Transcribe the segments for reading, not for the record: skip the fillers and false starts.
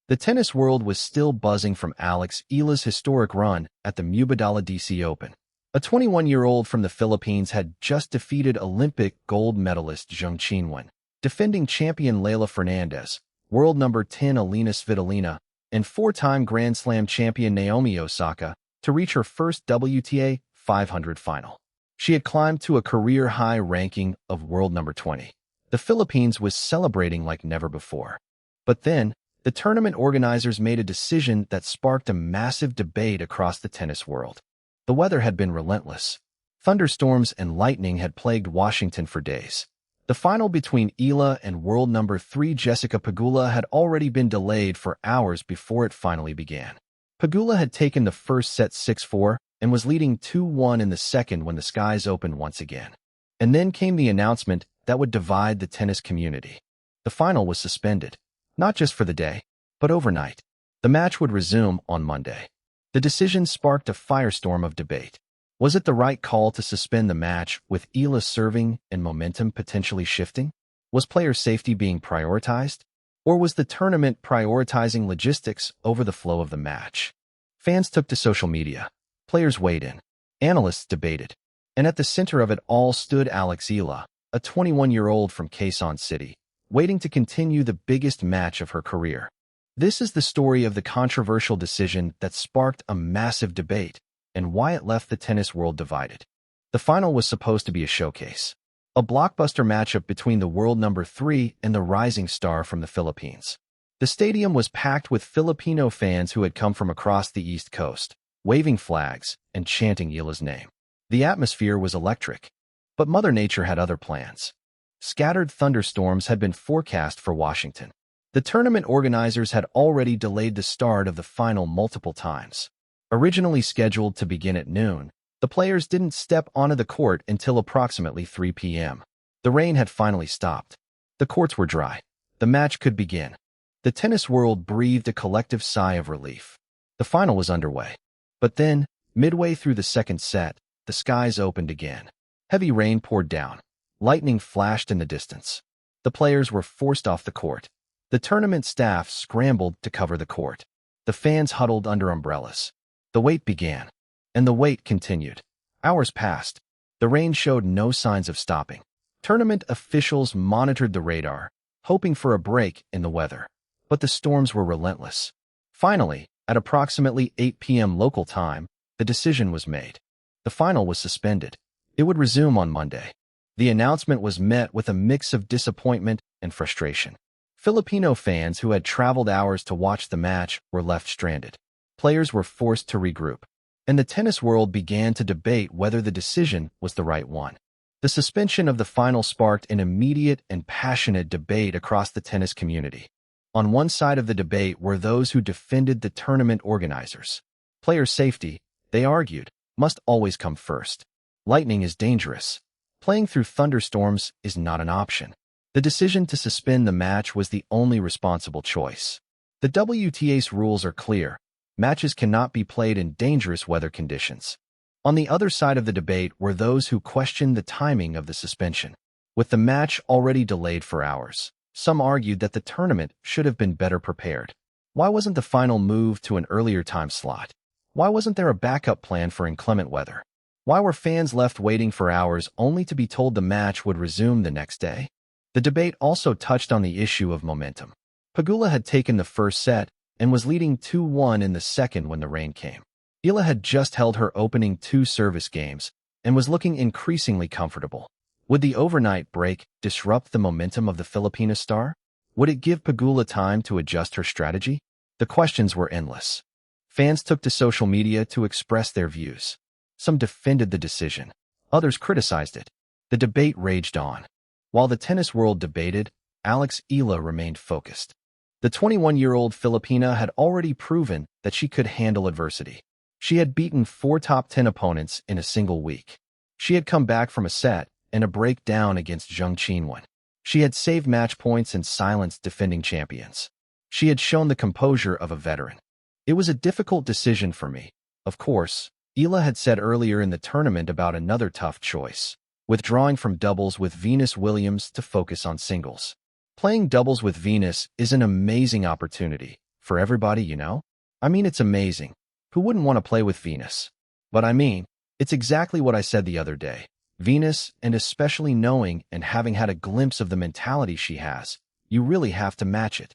The tennis world was still buzzing from Eala's historic run at the Mubadala DC Open. A 21-year-old from the Philippines had just defeated Olympic gold medalist Zheng Qinwen, defending champion Leylah Fernandez, world number 10 Alina Svitolina, and four-time Grand Slam champion Naomi Osaka to reach her first WTA 500 final. She had climbed to a career-high ranking of world number 20. The Philippines was celebrating like never before. But then, the tournament organizers made a decision that sparked a massive debate across the tennis world. The weather had been relentless. Thunderstorms and lightning had plagued Washington for days. The final between Eala and world number 3 Jessica Pegula had already been delayed for hours before it finally began. Pegula had taken the first set 6-4 and was leading 2-1 in the second when the skies opened once again. And then came the announcement that would divide the tennis community. The final was suspended, not just for the day, but overnight. The match would resume on Monday. The decision sparked a firestorm of debate. Was it the right call to suspend the match with Eala serving and momentum potentially shifting? Was player safety being prioritized? Or was the tournament prioritizing logistics over the flow of the match? Fans took to social media. Players weighed in. Analysts debated. And at the center of it all stood Eala, a 21-year-old from Quezon City, waiting to continue the biggest match of her career. This is the story of the controversial decision that sparked a massive debate and why it left the tennis world divided. The final was supposed to be a showcase, a blockbuster matchup between the world number 3 and the rising star from the Philippines. The stadium was packed with Filipino fans who had come from across the East Coast, waving flags and chanting Eala's name. The atmosphere was electric, but Mother Nature had other plans. Scattered thunderstorms had been forecast for Washington. The tournament organizers had already delayed the start of the final multiple times. Originally scheduled to begin at noon, the players didn't step onto the court until approximately 3 p.m. The rain had finally stopped. The courts were dry. The match could begin. The tennis world breathed a collective sigh of relief. The final was underway. But then, midway through the second set, the skies opened again. Heavy rain poured down. Lightning flashed in the distance. The players were forced off the court. The tournament staff scrambled to cover the court. The fans huddled under umbrellas. The wait began. And the wait continued. Hours passed. The rain showed no signs of stopping. Tournament officials monitored the radar, hoping for a break in the weather. But the storms were relentless. Finally, at approximately 8 p.m. local time, the decision was made. The final was suspended. It would resume on Monday. The announcement was met with a mix of disappointment and frustration. Filipino fans who had traveled hours to watch the match were left stranded. Players were forced to regroup, and the tennis world began to debate whether the decision was the right one. The suspension of the final sparked an immediate and passionate debate across the tennis community. On one side of the debate were those who defended the tournament organizers. Player safety, they argued, must always come first. Lightning is dangerous. Playing through thunderstorms is not an option. The decision to suspend the match was the only responsible choice. The WTA's rules are clear. Matches cannot be played in dangerous weather conditions. On the other side of the debate were those who questioned the timing of the suspension. With the match already delayed for hours, some argued that the tournament should have been better prepared. Why wasn't the final moved to an earlier time slot? Why wasn't there a backup plan for inclement weather? Why were fans left waiting for hours only to be told the match would resume the next day? The debate also touched on the issue of momentum. Pegula had taken the first set and was leading 2-1 in the second when the rain came. Eala had just held her opening 2 service games and was looking increasingly comfortable. Would the overnight break disrupt the momentum of the Filipina star? Would it give Pegula time to adjust her strategy? The questions were endless. Fans took to social media to express their views. Some defended the decision. Others criticized it. The debate raged on. While the tennis world debated, Eala remained focused. The 21-year-old Filipina had already proven that she could handle adversity. She had beaten 4 top 10 opponents in a single week. She had come back from a set and a breakdown against Zheng Qinwen. She had saved match points and silenced defending champions. She had shown the composure of a veteran. It was a difficult decision for me. Of course, Eala had said earlier in the tournament about another tough choice, withdrawing from doubles with Venus Williams to focus on singles. Playing doubles with Venus is an amazing opportunity, for everybody, you know? I mean, it's amazing. Who wouldn't want to play with Venus? But I mean, it's exactly what I said the other day. Venus, and especially knowing and having had a glimpse of the mentality she has, you really have to match it.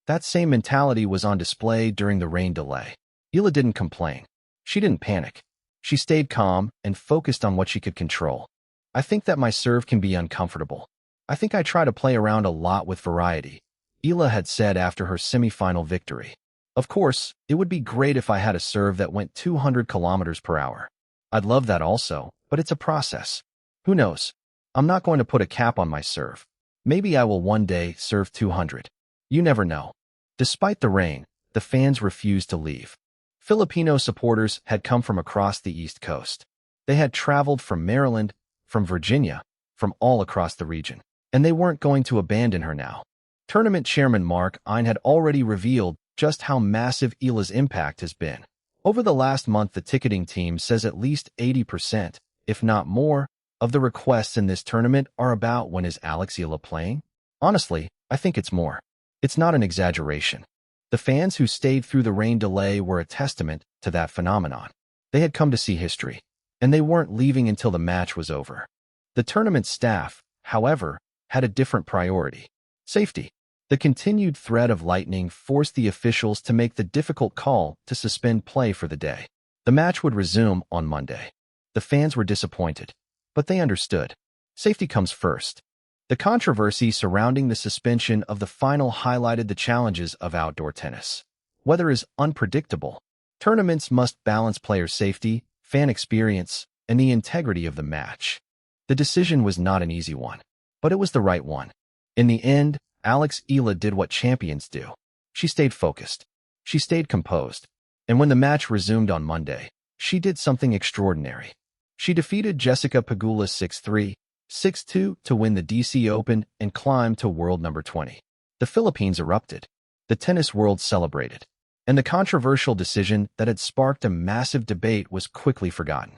That same mentality was on display during the rain delay. Eala didn't complain. She didn't panic. She stayed calm and focused on what she could control. I think that my serve can be uncomfortable. I think I try to play around a lot with variety, Eala had said after her semifinal victory. Of course, it would be great if I had a serve that went 200 kilometers per hour. I'd love that also, but it's a process. Who knows? I'm not going to put a cap on my serve. Maybe I will one day serve 200. You never know. Despite the rain, the fans refused to leave. Filipino supporters had come from across the East Coast. They had traveled from Maryland, from Virginia, from all across the region. And they weren't going to abandon her now. Tournament chairman Mark Ein had already revealed just how massive Eala's impact has been. Over the last month, the ticketing team says at least 80%, if not more, of the requests in this tournament are about when is Alex Eala playing? Honestly, I think it's more. It's not an exaggeration. The fans who stayed through the rain delay were a testament to that phenomenon. They had come to see history, and they weren't leaving until the match was over. The tournament staff, however, had a different priority: safety. The continued threat of lightning forced the officials to make the difficult call to suspend play for the day. The match would resume on Monday. The fans were disappointed, but they understood. Safety comes first. The controversy surrounding the suspension of the final highlighted the challenges of outdoor tennis. Weather is unpredictable. Tournaments must balance player safety, fan experience, and the integrity of the match. The decision was not an easy one, but it was the right one. In the end, Alex Eala did what champions do. She stayed focused. She stayed composed. And when the match resumed on Monday, she did something extraordinary. She defeated Jessica Pegula 6-3, 6-2 to win the DC Open and climb to world number 20. The Philippines erupted. The tennis world celebrated. And the controversial decision that had sparked a massive debate was quickly forgotten.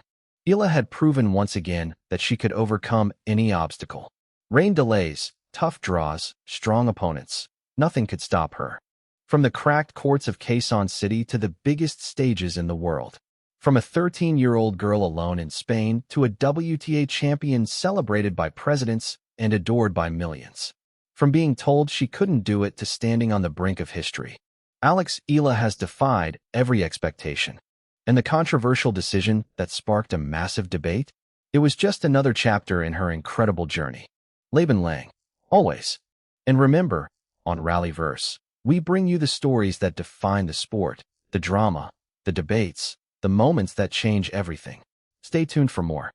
Eala had proven once again that she could overcome any obstacle. Rain delays, tough draws, strong opponents. Nothing could stop her. From the cracked courts of Quezon City to the biggest stages in the world. From a 13-year-old girl alone in Spain to a WTA champion celebrated by presidents and adored by millions. From being told she couldn't do it to standing on the brink of history. Alex Eala has defied every expectation. And the controversial decision that sparked a massive debate? It was just another chapter in her incredible journey. Laban Lang. Always. And remember, on RallyVerse, we bring you the stories that define the sport, the drama, the debates, the moments that change everything. Stay tuned for more.